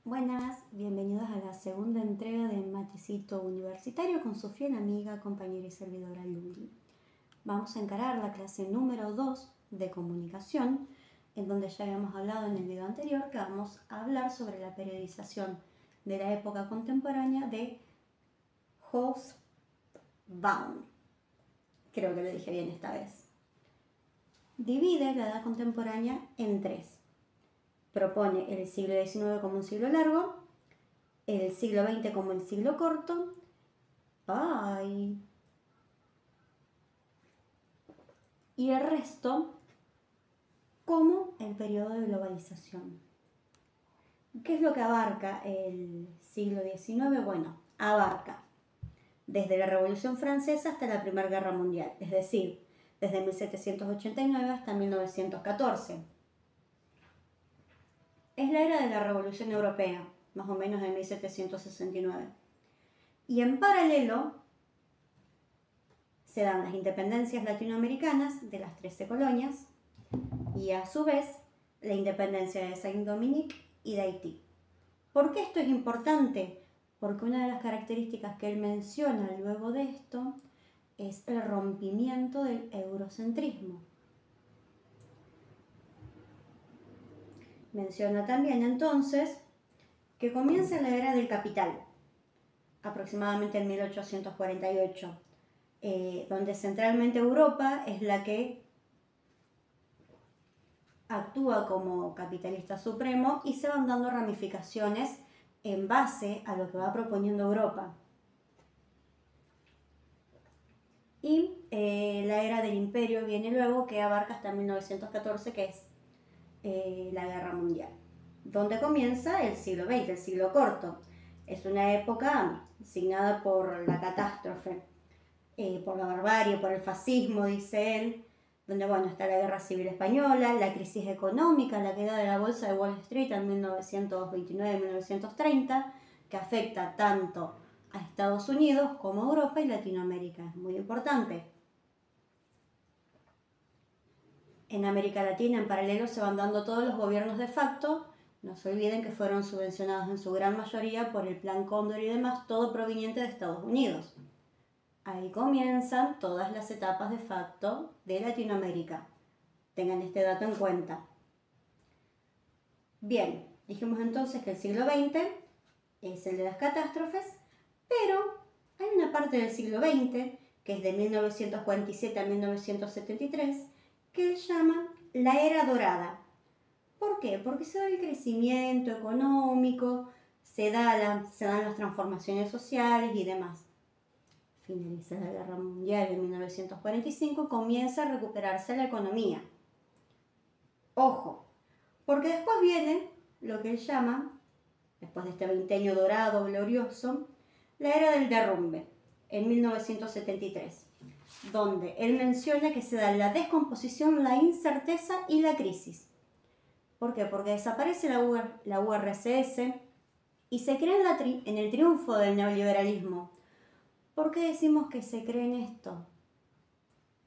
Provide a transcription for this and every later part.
Buenas, bienvenidos a la segunda entrega de Matecito Universitario con su fiel amiga, compañera y servidora Luli. Vamos a encarar la clase número 2 de comunicación, en donde ya habíamos hablado en el video anterior que vamos a hablar sobre la periodización de la época contemporánea de Hobsbawm. Creo que lo dije bien esta vez. Divide la edad contemporánea en tres. Propone el siglo XIX como un siglo largo, el siglo XX como el siglo corto, y el resto como el periodo de globalización. ¿Qué es lo que abarca el siglo XIX? Bueno, abarca desde la Revolución Francesa hasta la Primera Guerra Mundial, es decir, desde 1789 hasta 1914. Es la era de la Revolución Europea, más o menos de 1769. Y en paralelo se dan las independencias latinoamericanas de las 13 colonias y a su vez la independencia de Saint-Domingue y de Haití. ¿Por qué esto es importante? Porque una de las características que él menciona luego de esto es el rompimiento del eurocentrismo. Menciona también entonces que comienza la era del capital, aproximadamente en 1848, donde centralmente Europa es la que actúa como capitalista supremo y se van dando ramificaciones en base a lo que va proponiendo Europa. Y la era del imperio viene luego, que abarca hasta 1914, que es la Guerra Mundial, donde comienza el siglo XX, el siglo corto. Es una época signada por la catástrofe, por la barbarie, por el fascismo, dice él, donde está la Guerra Civil Española, la crisis económica, la caída de la bolsa de Wall Street en 1929-1930, que afecta tanto a Estados Unidos como a Europa y Latinoamérica. Es muy importante. En América Latina, en paralelo, se van dando todos los gobiernos de facto. No se olviden que fueron subvencionados en su gran mayoría por el Plan Cóndor y demás, todo proveniente de Estados Unidos. Ahí comienzan todas las etapas de facto de Latinoamérica. Tengan este dato en cuenta. Bien, dijimos entonces que el siglo XX es el de las catástrofes, pero hay una parte del siglo XX, que es de 1947 a 1973, que él llama la era dorada. ¿Por qué? Porque se da el crecimiento económico, se dan las transformaciones sociales y demás. Finaliza la Guerra Mundial en 1945, comienza a recuperarse la economía. Ojo, porque después viene lo que él llama, después de este veinteño dorado, glorioso, la era del derrumbe, en 1973. Donde él menciona que se da la descomposición, la incerteza y la crisis. ¿Por qué? Porque desaparece la URSS y se cree en el triunfo del neoliberalismo. ¿Por qué decimos que se cree en esto?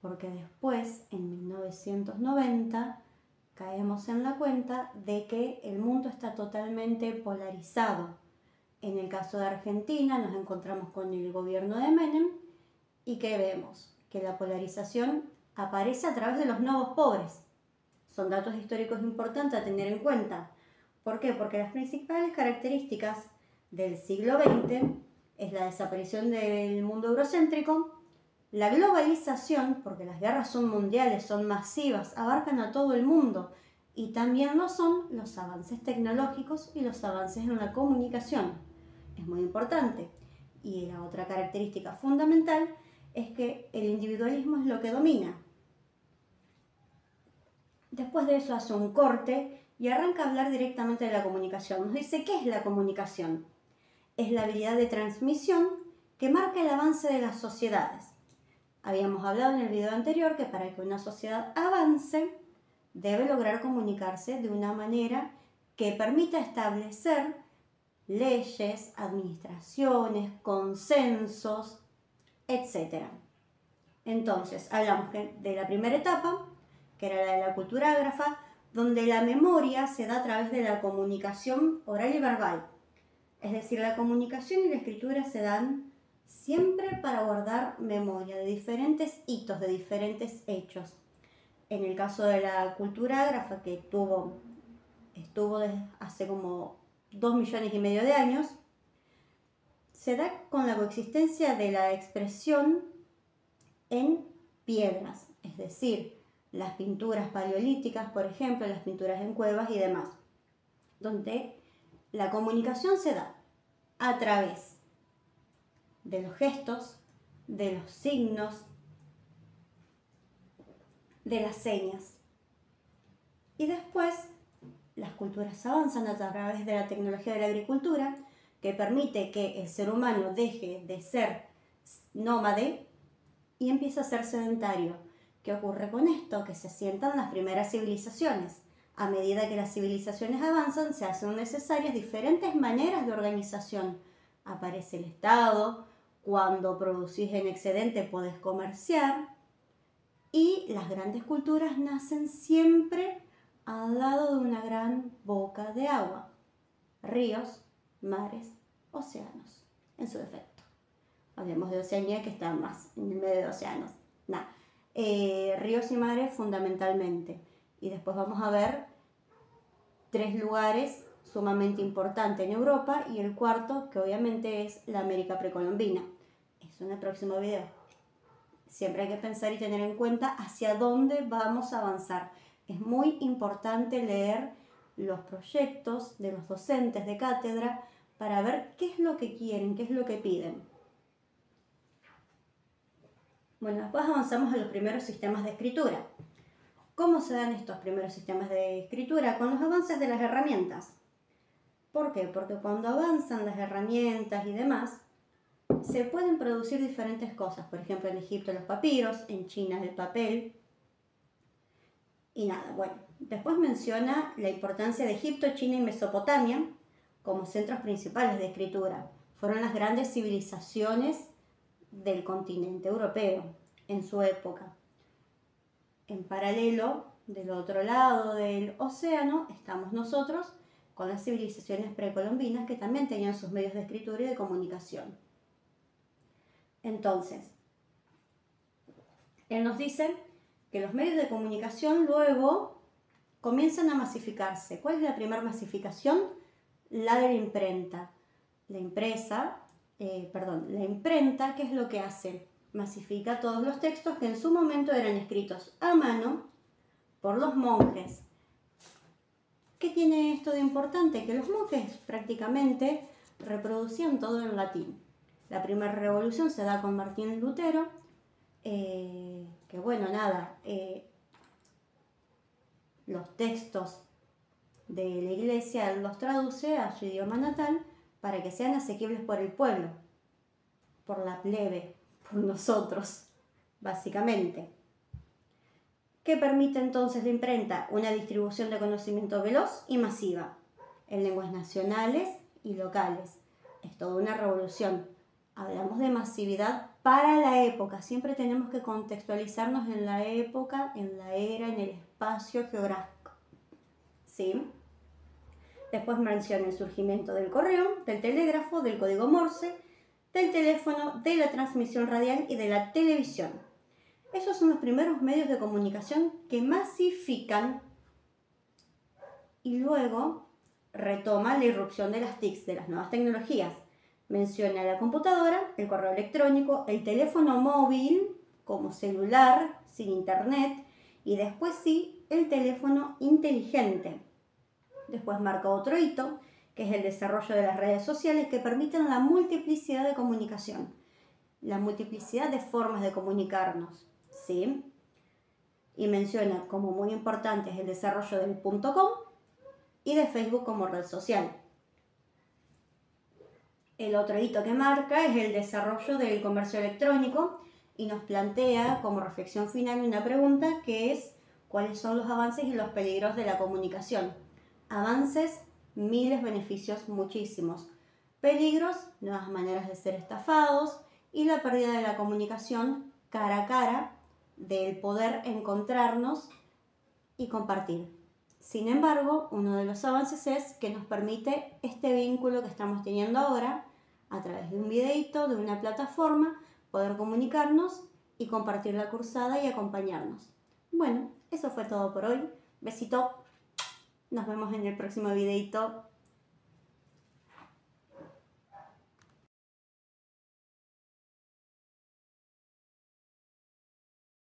Porque después, en 1990, caemos en la cuenta de que el mundo está totalmente polarizado. En el caso de Argentina nos encontramos con el gobierno de Menem y ¿qué vemos? Que la polarización aparece a través de los nuevos pobres. Son datos históricos importantes a tener en cuenta. ¿Por qué? Porque las principales características del siglo XX es la desaparición del mundo eurocéntrico, la globalización, porque las guerras son mundiales, son masivas, abarcan a todo el mundo, y también lo son los avances tecnológicos y los avances en la comunicación. Es muy importante. Y la otra característica fundamental es que el individualismo es lo que domina. Después de eso hace un corte y arranca a hablar directamente de la comunicación. Nos dice, ¿qué es la comunicación? Es la habilidad de transmisión que marca el avance de las sociedades. Habíamos hablado en el video anterior que para que una sociedad avance, debe lograr comunicarse de una manera que permita establecer leyes, administraciones, consensos, etc. Entonces, hablamos de la primera etapa, que era la de la cultura ágrafa, donde la memoria se da a través de la comunicación oral y verbal. Es decir, la comunicación y la escritura se dan siempre para guardar memoria de diferentes hitos, de diferentes hechos. En el caso de la cultura ágrafa, que estuvo desde hace como 2,5 millones de años, se da con la coexistencia de la expresión en piedras, es decir, las pinturas paleolíticas, por ejemplo, las pinturas en cuevas y demás, donde la comunicación se da a través de los gestos, de los signos, de las señas. Y después las culturas avanzan a través de la tecnología de la agricultura, que permite que el ser humano deje de ser nómade y empieza a ser sedentario. ¿Qué ocurre con esto? Que se asientan las primeras civilizaciones. A medida que las civilizaciones avanzan, se hacen necesarias diferentes maneras de organización. Aparece el Estado, cuando producís en excedente podés comerciar, y las grandes culturas nacen siempre al lado de una gran boca de agua. Ríos, mares, océanos, en su defecto. Hablemos de Oceanía, que está más en el medio de océanos. Ríos y mares fundamentalmente. Y después vamos a ver 3 lugares sumamente importantes en Europa, y el cuarto, que obviamente es la América precolombina. Eso en el próximo video. Siempre hay que pensar y tener en cuenta hacia dónde vamos a avanzar. Es muy importante leer los proyectos de los docentes de cátedra para ver qué es lo que quieren, qué es lo que piden. Bueno, después avanzamos a los primeros sistemas de escritura. ¿Cómo se dan estos primeros sistemas de escritura? Con los avances de las herramientas. ¿Por qué? Porque cuando avanzan las herramientas y demás, se pueden producir diferentes cosas. Por ejemplo, en Egipto los papiros, en China el papel. Y nada, bueno, después menciona la importancia de Egipto, China y Mesopotamia como centros principales de escritura. Fueron las grandes civilizaciones del continente europeo en su época. En paralelo, del otro lado del océano, estamos nosotros con las civilizaciones precolombinas, que también tenían sus medios de escritura y de comunicación. Entonces, él nos dice que los medios de comunicación luego comienzan a masificarse. ¿Cuál es la primera masificación? La de la imprenta. La imprenta, ¿qué es lo que hace? Masifica todos los textos que en su momento eran escritos a mano por los monjes. ¿Qué tiene esto de importante? Que los monjes prácticamente reproducían todo en latín. La primera revolución se da con Martín Lutero, los textos de la iglesia él los traduce a su idioma natal para que sean asequibles por el pueblo, por la plebe, por nosotros, básicamente. ¿Qué permite entonces la imprenta? Una distribución de conocimiento veloz y masiva, en lenguas nacionales y locales. Es toda una revolución. Hablamos de masividad para la época. Siempre tenemos que contextualizarnos en la época, en la era, en el espacio geográfico. ¿Sí? Después menciona el surgimiento del correo, del telégrafo, del código Morse, del teléfono, de la transmisión radial y de la televisión. Esos son los primeros medios de comunicación que masifican, y luego retoma la irrupción de las TICs, de las nuevas tecnologías. Menciona la computadora, el correo electrónico, el teléfono móvil como celular, sin internet, y después sí, el teléfono inteligente. Después marca otro hito, que es el desarrollo de las redes sociales, que permiten la multiplicidad de comunicación, la multiplicidad de formas de comunicarnos, ¿sí? Y menciona como muy importante el desarrollo del .com y de Facebook como red social. El otro hito que marca es el desarrollo del comercio electrónico y nos plantea como reflexión final una pregunta, que es: ¿cuáles son los avances y los peligros de la comunicación? Avances, miles; beneficios, muchísimos. Peligros, nuevas maneras de ser estafados y la pérdida de la comunicación cara a cara, del poder encontrarnos y compartir. Sin embargo, uno de los avances es que nos permite este vínculo que estamos teniendo ahora, a través de un videíto, de una plataforma, poder comunicarnos y compartir la cursada y acompañarnos. Bueno, eso fue todo por hoy. Besito. Nos vemos en el próximo videíto.